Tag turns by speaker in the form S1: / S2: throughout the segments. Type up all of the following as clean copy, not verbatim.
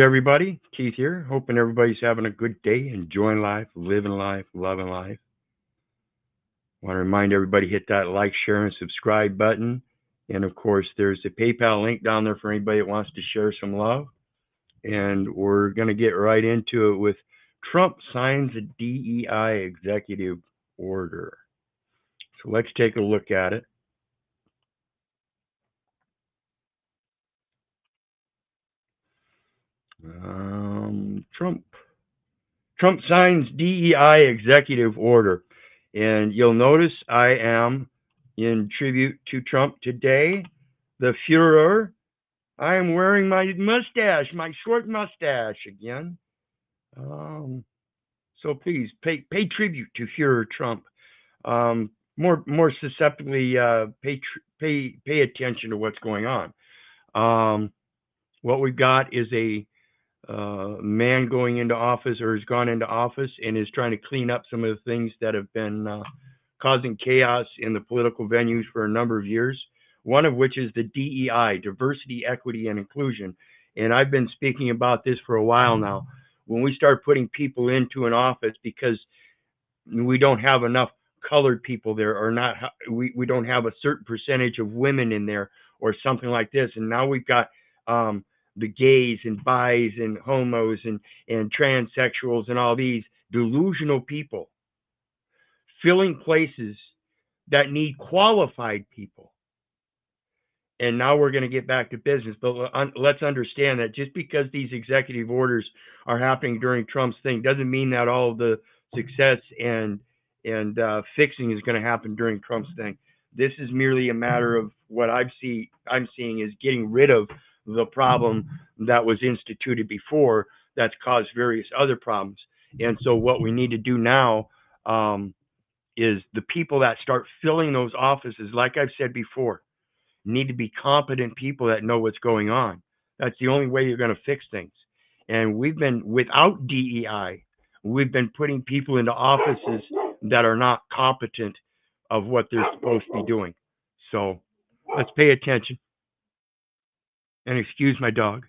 S1: everybody? Keith here. Hoping everybody's having a good day, enjoying life, living life, loving life. Want to remind everybody, hit that like, share, and subscribe button. And of course, there's a PayPal link down there for anybody that wants to share some love. And we're going to get right into it with Trump signs a DEI executive order. So let's take a look at it. Trump signs DEI executive order. And you'll notice I am in tribute to Trump today. The Fuhrer. I am wearing my mustache, my short mustache again. So please pay tribute to Fuhrer Trump. More susceptibly, pay attention to what's going on. What we've got is a man going into office, or has gone into office, and is trying to clean up some of the things that have been causing chaos in the political venues for a number of years. One of which is the DEI, diversity, equity, and inclusion. And I've been speaking about this for a while now. When we start putting people into an office because we don't have enough colored people there, or not, we don't have a certain percentage of women in there, or something like this, and now we've got the gays and bis and homos and transsexuals and all these delusional people filling places that need qualified people. And now we're going to get back to business. But let's understand that just because these executive orders are happening during Trump's thing doesn't mean that all of the success and fixing is going to happen during Trump's thing. This is merely a matter of what I'm seeing is getting rid of the problem that was instituted before that's caused various other problems. And so what we need to do now is the people that start filling those offices, like I've said before, need to be competent people that know what's going on. That's the only way you're going to fix things. And we've been, without DEI, we've been putting people into offices that are not competent of what they're supposed to be doing. So let's pay attention. And excuse my dog.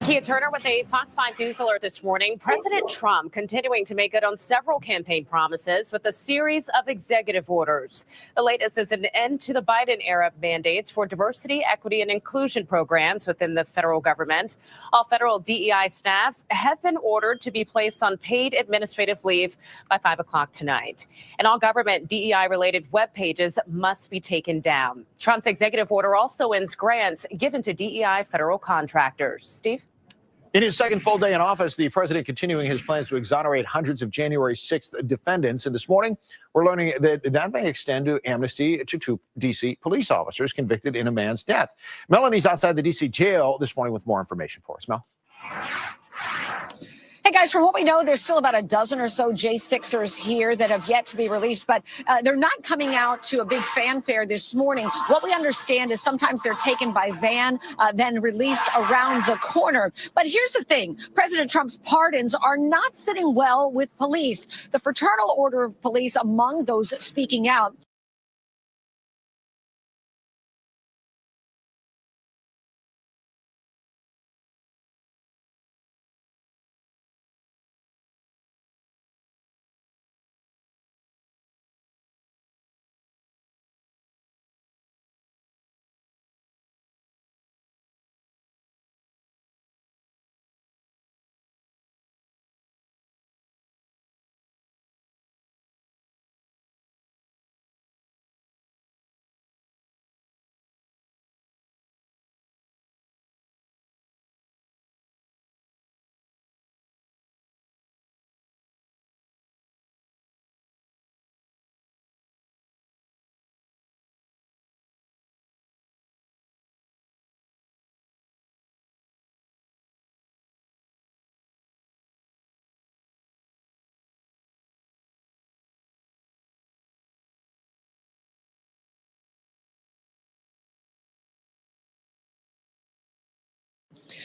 S2: Kia Turner with a Fox 5 News alert this morning. President Trump continuing to make good on several campaign promises with a series of executive orders. The latest is an end to the Biden-era mandates for diversity, equity, and inclusion programs within the federal government. All federal DEI staff have been ordered to be placed on paid administrative leave by 5 o'clock tonight. And all government DEI-related web pages must be taken down. Trump's executive order also ends grants given to DEI federal contractors. Steve?
S3: In his second full day in office, the president continuing his plans to exonerate hundreds of January 6th defendants. And this morning, we're learning that may extend to amnesty to 2 D.C. police officers convicted in a man's death. Melanie's outside the D.C. jail this morning with more information for us. Mel?
S4: Hey, guys, from what we know, there's still about a dozen or so J6ers here that have yet to be released, but they're not coming out to a big fanfare this morning. What we understand is sometimes they're taken by van, then released around the corner. But here's the thing. President Trump's pardons are not sitting well with police. The Fraternal Order of Police among those speaking out.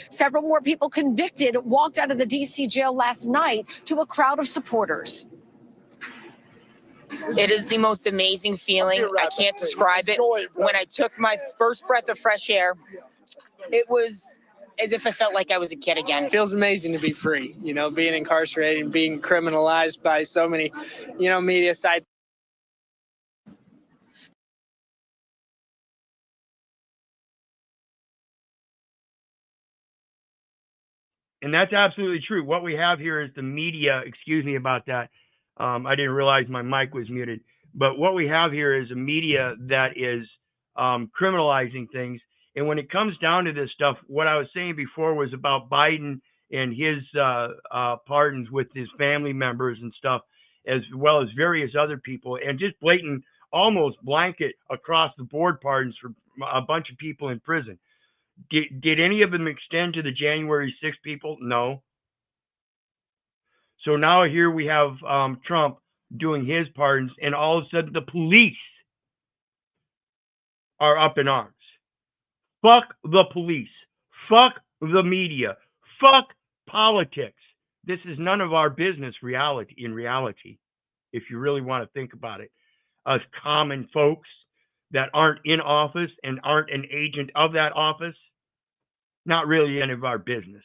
S4: Several more people convicted walked out of the D.C. jail last night to a crowd of supporters.
S5: It is the most amazing feeling. I can't describe it. When I took my first breath of fresh air it was as if I felt like I was a kid again.
S6: It feels amazing to be free, you know, being incarcerated and being criminalized by so many, you know, media sites.
S1: And that's absolutely true. What we have here is the media. Excuse me about that. I didn't realize my mic was muted. But what we have here is a media that is criminalizing things. And when it comes down to this stuff, what I was saying before was about Biden and his pardons with his family members and stuff, as well as various other people, and just blatant, almost blanket across the board pardons for a bunch of people in prison. Did any of them extend to the January 6th people? No. So now here we have Trump doing his pardons, and all of a sudden the police are up in arms. Fuck the police. Fuck the media. Fuck politics. This is none of our business in reality, if you really want to think about it. Us common folks that aren't in office and aren't an agent of that office, not really any of our business.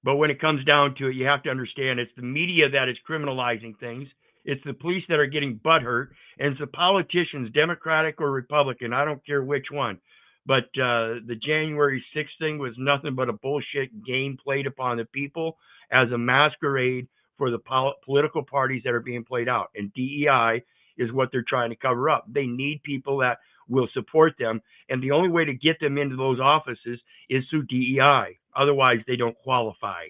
S1: But when it comes down to it, you have to understand it's the media that is criminalizing things. It's the police that are getting butthurt, and it's the politicians, Democratic or Republican, I don't care which one. But the January 6th thing was nothing but a bullshit game played upon the people as a masquerade for the political parties that are being played out. And DEI is what they're trying to cover up. They need people that will support them, and the only way to get them into those offices is through DEI. Otherwise, they don't qualify.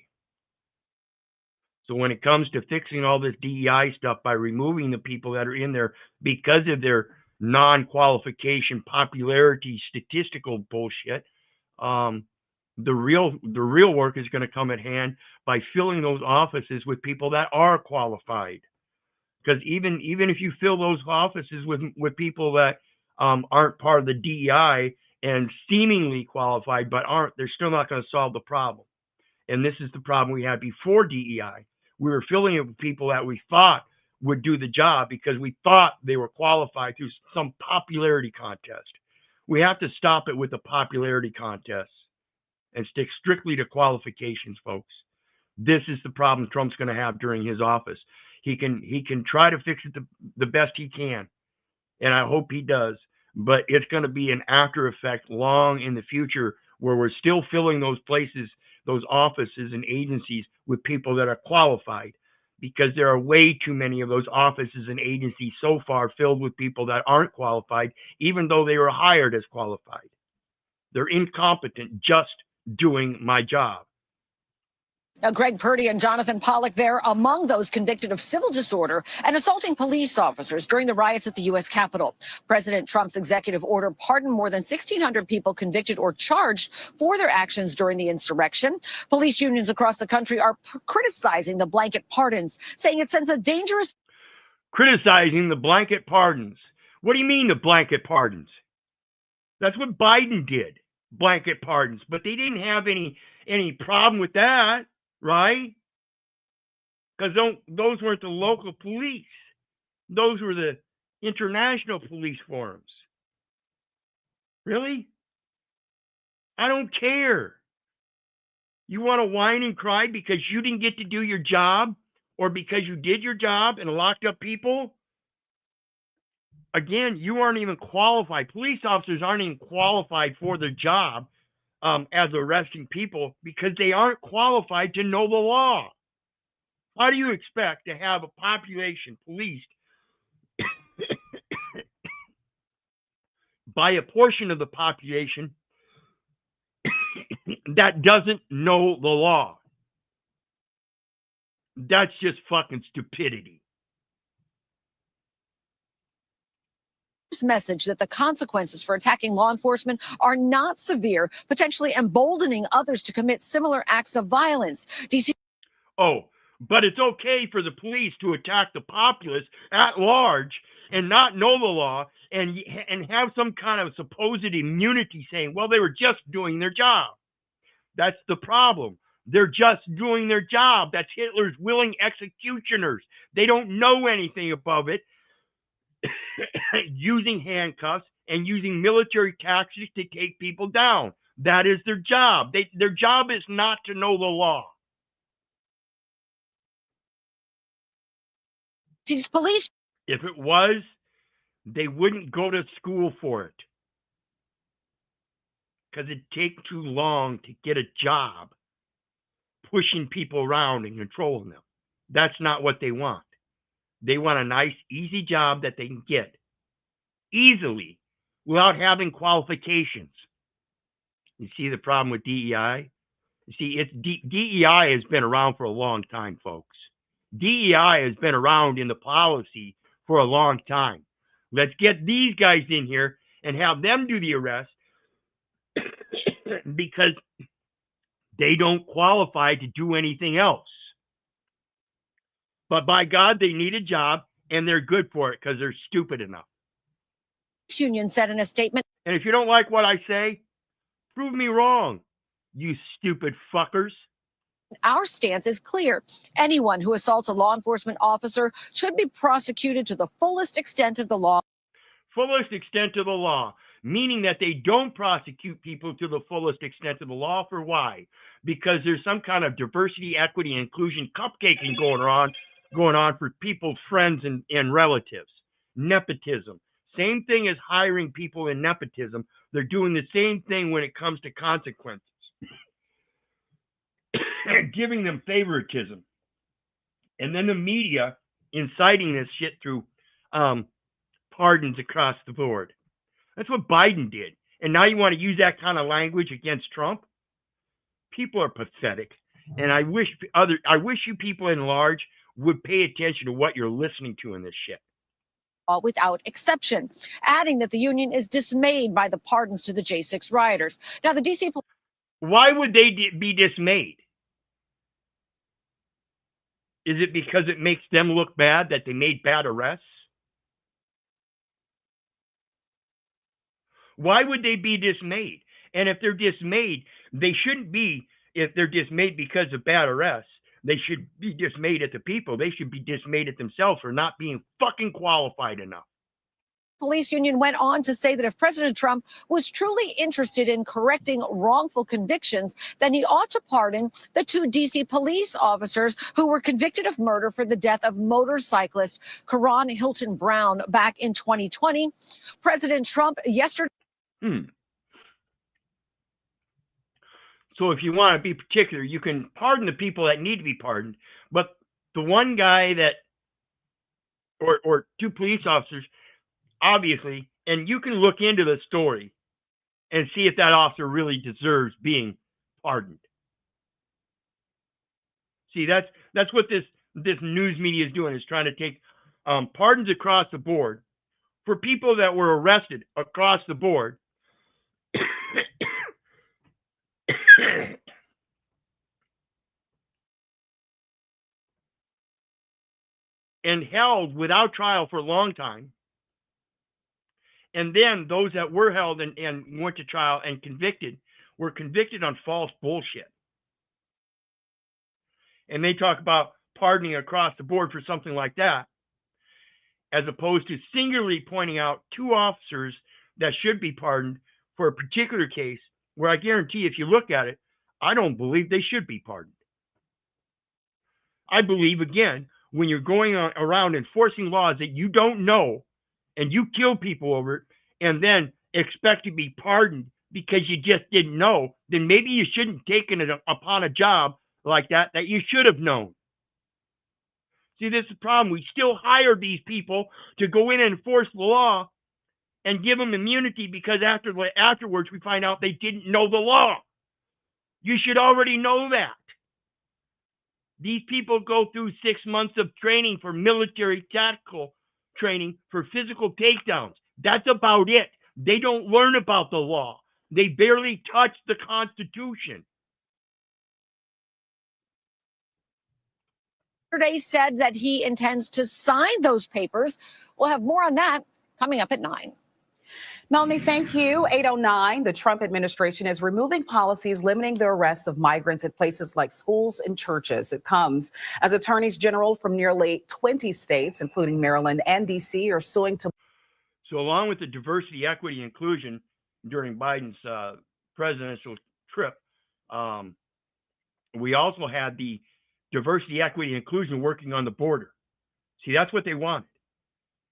S1: So when it comes to fixing all this DEI stuff by removing the people that are in there because of their non-qualification, popularity, statistical bullshit, the real work is going to come at hand by filling those offices with people that are qualified. Because even if you fill those offices with people that aren't part of the DEI and seemingly qualified but aren't, they're still not going to solve the problem. And this is the problem we had before DEI. We were filling it with people that we thought would do the job because we thought they were qualified through some popularity contest. We have to stop it with the popularity contests and stick strictly to qualifications, folks. This is the problem Trump's going to have during his office. He can try to fix it the best he can, and I hope he does. But it's going to be an after effect long in the future where we're still filling those places, those offices and agencies with people that are qualified, because there are way too many of those offices and agencies so far filled with people that aren't qualified, even though they were hired as qualified. They're incompetent just doing my job.
S4: Now, Greg Purdy and Jonathan Pollock there among those convicted of civil disorder and assaulting police officers during the riots at the U.S. Capitol. President Trump's executive order pardoned more than 1,600 people convicted or charged for their actions during the insurrection. Police unions across the country are criticizing the blanket pardons, saying it sends a dangerous...
S1: Criticizing the blanket pardons. What do you mean the blanket pardons? That's what Biden did, blanket pardons. But they didn't have any problem with that. Right? Because those weren't the local police. Those were the international police forums. Really? I don't care. You want to whine and cry because you didn't get to do your job, or because you did your job and locked up people? Again, you aren't even qualified. Police officers aren't even qualified for their job as arresting people because they aren't qualified to know the law. How do you expect to have a population policed by a portion of the population that doesn't know the law? That's just fucking stupidity.
S4: Message that the consequences for attacking law enforcement are not severe, potentially emboldening others to commit similar acts of violence. DC.
S1: Oh, but it's okay for the police to attack the populace at large and not know the law and have some kind of supposed immunity saying, well, they were just doing their job. That's the problem. They're just doing their job. That's Hitler's willing executioners. They don't know anything above it. Using handcuffs and using military tactics to take people down. That is their job. Their job is not to know the law.
S4: These police.
S1: If it was, they wouldn't go to school for it. Because it'd take too long to get a job pushing people around and controlling them. That's not what they want. They want a nice, easy job that they can get easily without having qualifications. You see the problem with DEI? You see, DEI has been around for a long time, folks. DEI has been around in the policy for a long time. Let's get these guys in here and have them do the arrest because they don't qualify to do anything else. But by God, they need a job, and they're good for it because they're stupid enough.
S4: Union said in a statement.
S1: And if you don't like what I say, prove me wrong, you stupid fuckers.
S4: Our stance is clear. Anyone who assaults a law enforcement officer should be prosecuted to the fullest extent of the law.
S1: Fullest extent of the law, meaning that they don't prosecute people to the fullest extent of the law. For why? Because there's some kind of diversity, equity, and inclusion cupcaking going on for people's friends and relatives. Nepotism. Same thing as hiring people in nepotism. They're doing the same thing when it comes to consequences. Giving them favoritism. And then the media inciting this shit through pardons across the board. That's what Biden did. And now you want to use that kind of language against Trump? People are pathetic. And I wish you people in large would pay attention to what you're listening to in this shit.
S4: Without exception, adding that the union is dismayed by the pardons to the J6 rioters. Now, the D.C.
S1: Why would they be dismayed? Is it because it makes them look bad that they made bad arrests? Why would they be dismayed? And if they're dismayed, they shouldn't be, if they're dismayed because of bad arrests, they should be dismayed at the people. They should be dismayed at themselves for not being fucking qualified enough.
S4: Police union went on to say that if President Trump was truly interested in correcting wrongful convictions, then he ought to pardon the 2 D.C. police officers who were convicted of murder for the death of motorcyclist Karan Hilton Brown back in 2020. President Trump yesterday.
S1: So if you want to be particular, you can pardon the people that need to be pardoned. But the one guy that, or 2 police officers, obviously, and you can look into the story and see if that officer really deserves being pardoned. See, that's what this news media is doing, is trying to take pardons across the board for people that were arrested across the board. And held without trial for a long time. And then those that were held and went to trial and convicted were convicted on false bullshit. And they talk about pardoning across the board for something like that, as opposed to singularly pointing out 2 officers that should be pardoned for a particular case where I guarantee if you look at it, I don't believe they should be pardoned. I believe, again, when you're going around enforcing laws that you don't know and you kill people over it and then expect to be pardoned because you just didn't know, then maybe you shouldn't take it upon a job like that you should have known. See, this is the problem. We still hire these people to go in and enforce the law and give them immunity because afterwards we find out they didn't know the law. You should already know that. These people go through 6 months of training for military tactical training for physical takedowns. That's about it. They don't learn about the law. They barely touch the Constitution.
S4: Yesterday said that he intends to sign those papers. We'll have more on that coming up at 9.
S7: Melanie, thank you. 8:09, the Trump administration is removing policies limiting the arrests of migrants at places like schools and churches. It comes as attorneys general from nearly 20 states, including Maryland and D.C., are suing to.
S1: So along with the diversity, equity, inclusion during Biden's presidential trip, we also had the diversity, equity, inclusion working on the border. See, that's what they wanted.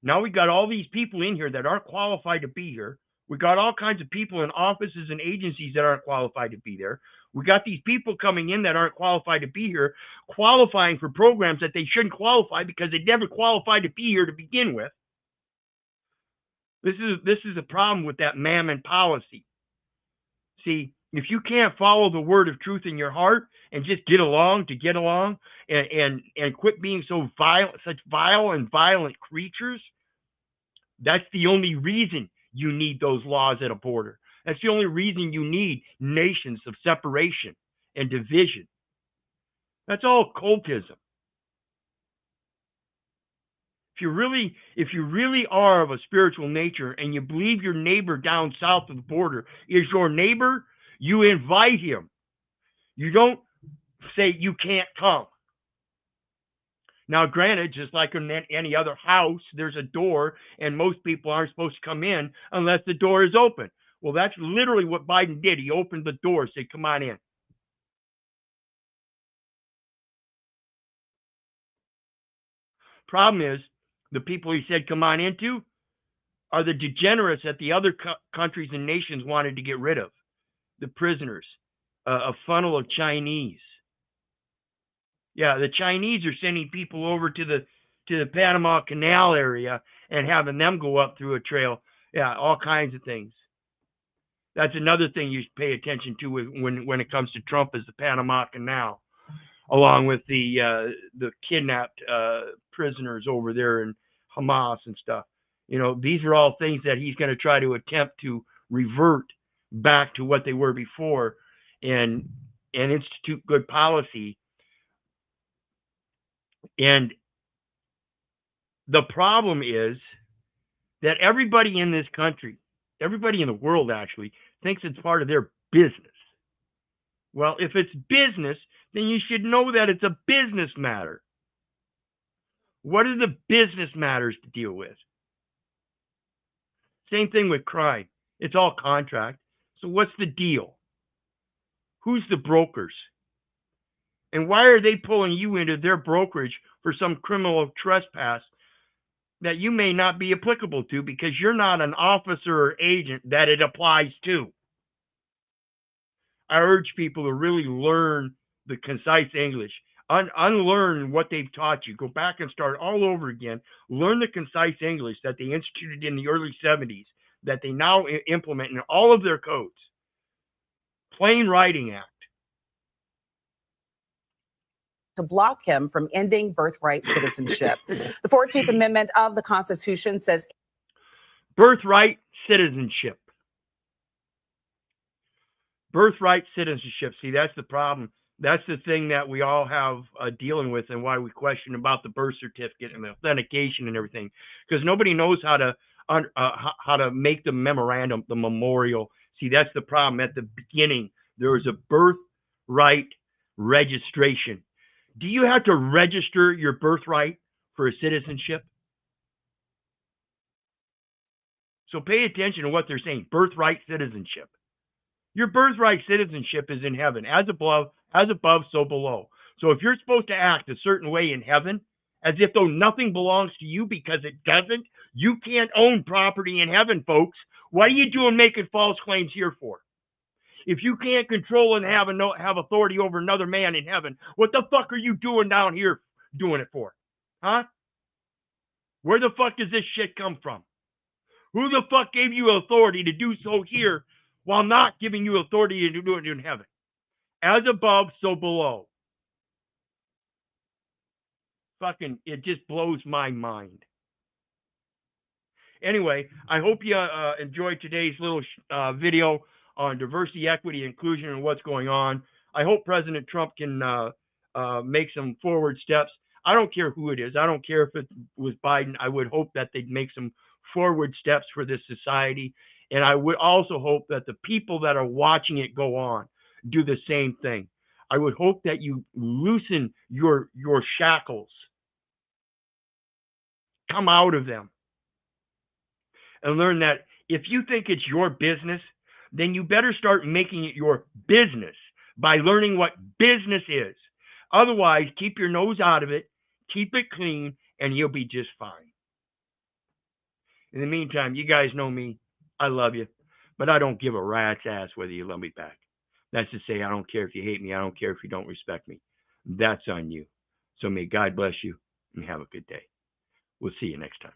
S1: Now we got all these people in here that aren't qualified to be here. We got all kinds of people in offices and agencies that aren't qualified to be there. We got these people coming in that aren't qualified to be here, qualifying for programs that they shouldn't qualify because they never qualified to be here to begin with. This is a problem with that mammon policy. See, if you can't follow the word of truth in your heart and just get along and quit being so violent, such vile and violent creatures, that's the only reason you need those laws at a border. That's the only reason you need nations of separation and division. That's all cultism. If you really are of a spiritual nature and you believe your neighbor down south of the border is your neighbor, you invite him. You don't say you can't come. Now, granted, just like in any other house, there's a door, and most people aren't supposed to come in unless the door is open. Well, that's literally what Biden did. He opened the door, said, come on in. Problem is, the people he said come on into are the degenerates that the other countries and nations wanted to get rid of. The prisoners, a funnel of Chinese. Yeah, the Chinese are sending people over to the Panama Canal area and having them go up through a trail. Yeah, all kinds of things. That's another thing you should pay attention to when it comes to Trump is the Panama Canal, along with the kidnapped prisoners over there in Hamas and stuff. You know, these are all things that he's going to try to attempt to revert back to what they were before and institute good policy. And the problem is that everybody in this country, everybody in the world actually, thinks it's part of their business. Well, if it's business, then you should know that it's a business matter. What are the business matters to deal with? Same thing with crime. It's all contract. So what's the deal? Who's the brokers? And why are they pulling you into their brokerage for some criminal trespass that you may not be applicable to because you're not an officer or agent that it applies to? I urge people to really learn the concise English. Unlearn what they've taught you. Go back and start all over again. Learn the concise English that they instituted in the early 70s, that they now implement in all of their codes. Plain Writing Act.
S7: To block him from ending birthright citizenship. The 14th Amendment of the Constitution says
S1: birthright citizenship. Birthright citizenship. See, that's the problem. That's the thing that we all have dealing with, and why we question about the birth certificate and the authentication and everything, because nobody knows how to make the memorandum, the memorial. See, that's the problem. At the beginning, there was a birthright registration. Do you have to register your birthright for a citizenship? So pay attention to what they're saying. Birthright citizenship. Your birthright citizenship is in heaven. As above, so below. So if you're supposed to act a certain way in heaven, as if though nothing belongs to you because it doesn't, you can't own property in heaven, folks. What are you doing making false claims here for? If you can't control and have authority over another man in heaven, what the fuck are you doing down here doing it for? Huh? Where the fuck does this shit come from? Who the fuck gave you authority to do so here while not giving you authority to do it in heaven? As above, so below. Fucking, it just blows my mind. Anyway, I hope you enjoyed today's little video on diversity, equity, inclusion, and what's going on. I hope President Trump can make some forward steps. I don't care who it is. I don't care if it was Biden. I would hope that they'd make some forward steps for this society. And I would also hope that the people that are watching it go on do the same thing. I would hope that you loosen your shackles. Come out of them. and learn that if you think it's your business, then you better start making it your business by learning what business is. Otherwise, keep your nose out of it, keep it clean, and you'll be just fine. In the meantime, you guys know me. I love you, but I don't give a rat's ass whether you love me back. That's to say, I don't care if you hate me. I don't care if you don't respect me. That's on you. So may God bless you and have a good day. We'll see you next time.